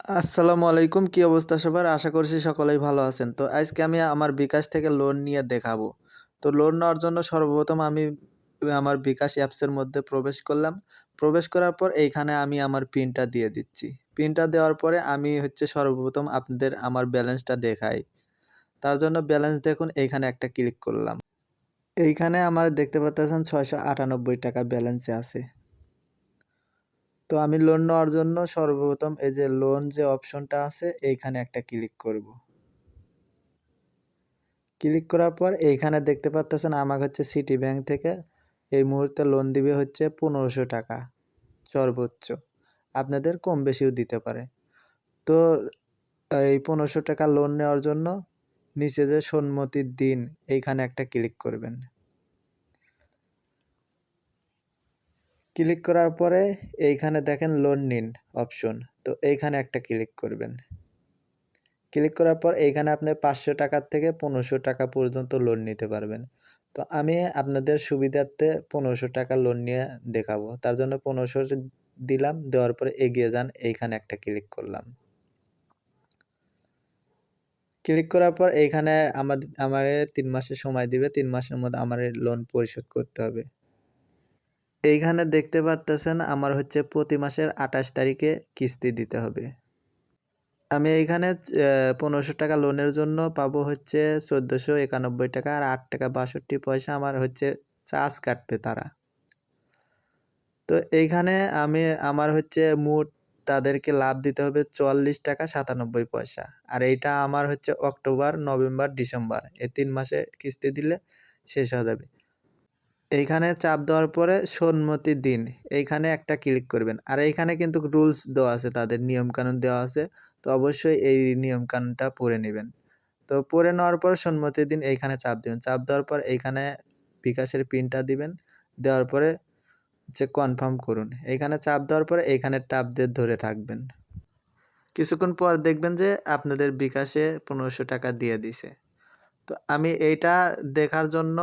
আসসালামু আলাইকুম। কি অবস্থা সবার? আশা করছি সকলেই ভালো আছেন। তো আজকে আমি আমার বিকাশ থেকে লোন নিয়ে দেখাবো। তো লোন নেওয়ার জন্য সর্বপ্রথম আমি আমার বিকাশ অ্যাপসের মধ্যে প্রবেশ করলাম। প্রবেশ করার পর এইখানে আমি আমার পিনটা দিয়ে দিচ্ছি। পিনটা দেওয়ার পরে আমি সর্বপ্রথম আপনাদের আমার ব্যালেন্সটা দেখাই। তার জন্য ব্যালেন্স দেখুন এইখানে একটা ক্লিক করলাম। এইখানে আমার দেখতে পারতেছেন ৳৬৯৮ ব্যালেন্সে আছে। তো আমি লোন নেওয়ার জন্য সর্বপ্রথম এই যে লোন যে অপশনটা আছে এইখানে একটা ক্লিক করব। ক্লিক করার পর এইখানে দেখতে পারতেছেন আমাকে সিটি ব্যাংক থেকে এই মুহূর্তে লোন দিবে ৳১৫০০ সর্বোচ্চ। আপনাদের কম বেশিও দিতে পারে। তো এই ৳১৫০০ লোন নেওয়ার জন্য নিচে যে সম্মতির দিন এইখানে একটা ক্লিক করবেন। ক্লিক করার পরে এইখানে দেখেন লোন নিন অপশন। তো এইখানে একটা ক্লিক করবেন। ক্লিক করার পর এইখানে আপনি ৳৫০০ থেকে ৳১৫০০ পর্যন্ত লোন নিতে পারবেন। তো আমি আপনাদের সুবিধার্থে ৳১৫০০ লোন নিয়ে দেখাবো। তার জন্য ১৫০০ দিলাম, দেওয়ার পরে এগিয়ে যান এইখানে একটা ক্লিক করলাম। ক্লিক করার পর এইখানে আমারে ৩ মাসের সময় দিবে। ৩ মাসের মধ্যে আমার এই লোন পরিশোধ করতে হবে। এইখানে দেখতে পারতেছেন আমার প্রতি মাসের ২৮ তারিখে কিস্তি দিতে হবে। আমি এইখানে ৳১৫০০ লোনের জন্য পাবো ৳১৪৯১ আর ৳৮.৬২ আমার চার্জ কাটবে তারা। তো এইখানে আমি আমার মোট তাদেরকে লাভ দিতে হবে ৳৪৪.৯৭। আর এইটা আমার অক্টোবর, নভেম্বর, ডিসেম্বর এই ৩ মাসে কিস্তি দিলে শেষ হয়ে যাবে। এইখানে চাপ দেওয়ার পরে সম্মতি দিন এইখানে একটা ক্লিক করবেন। আর এইখানে কিন্তু রুলস দেওয়া আছে, তাদের নিয়মকানুন দেওয়া আছে। তো অবশ্যই এই নিয়মকানুনটা পড়ে নিবেন। তো পড়ে নেওয়ার পর সম্মতি দিন এইখানে চাপ দিবেন। চাপ দেওয়ার পর এইখানে বিকাশের পিনটা দিবেন। দেওয়ার পরে কনফার্ম করুন। এইখানে চাপ দেওয়ার পরে এইখানে টাপ দিয়ে ধরে থাকবেন। কিছুক্ষণ পর দেখবেন যে আপনাদের বিকাশে ৳১৫০০ দিয়ে দিছে। তো আমি এইটা দেখার জন্য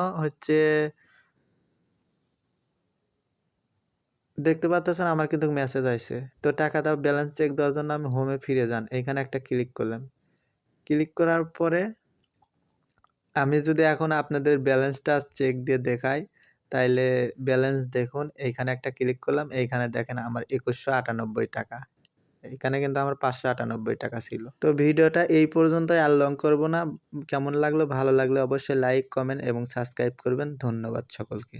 দেখতে পারতেছেন আমার কিন্তু মেসেজ আইছে। তো টাকাটা ব্যালেন্স চেক দেওয়ার জন্য আমি হোমে ফিরে যান। এইখানে একটা ক্লিক করলাম। ক্লিক করার পরে আমি যদি এখন আপনাদের ব্যালেন্সটা চেক দিয়ে দেখাই, তাইলে ব্যালেন্স দেখুন এইখানে একটা ক্লিক করলাম। এইখানে দেখেন আমার ৳২১৯৮ এইখানে কিন্তু আমার ৳৫৯৮ ছিল। তো ভিডিওটা এই পর্যন্তই, আর লং করব না। কেমন লাগলো? ভালো লাগলে অবশ্যই লাইক, কমেন্ট এবং সাবস্ক্রাইব করবেন। ধন্যবাদ সকলকে।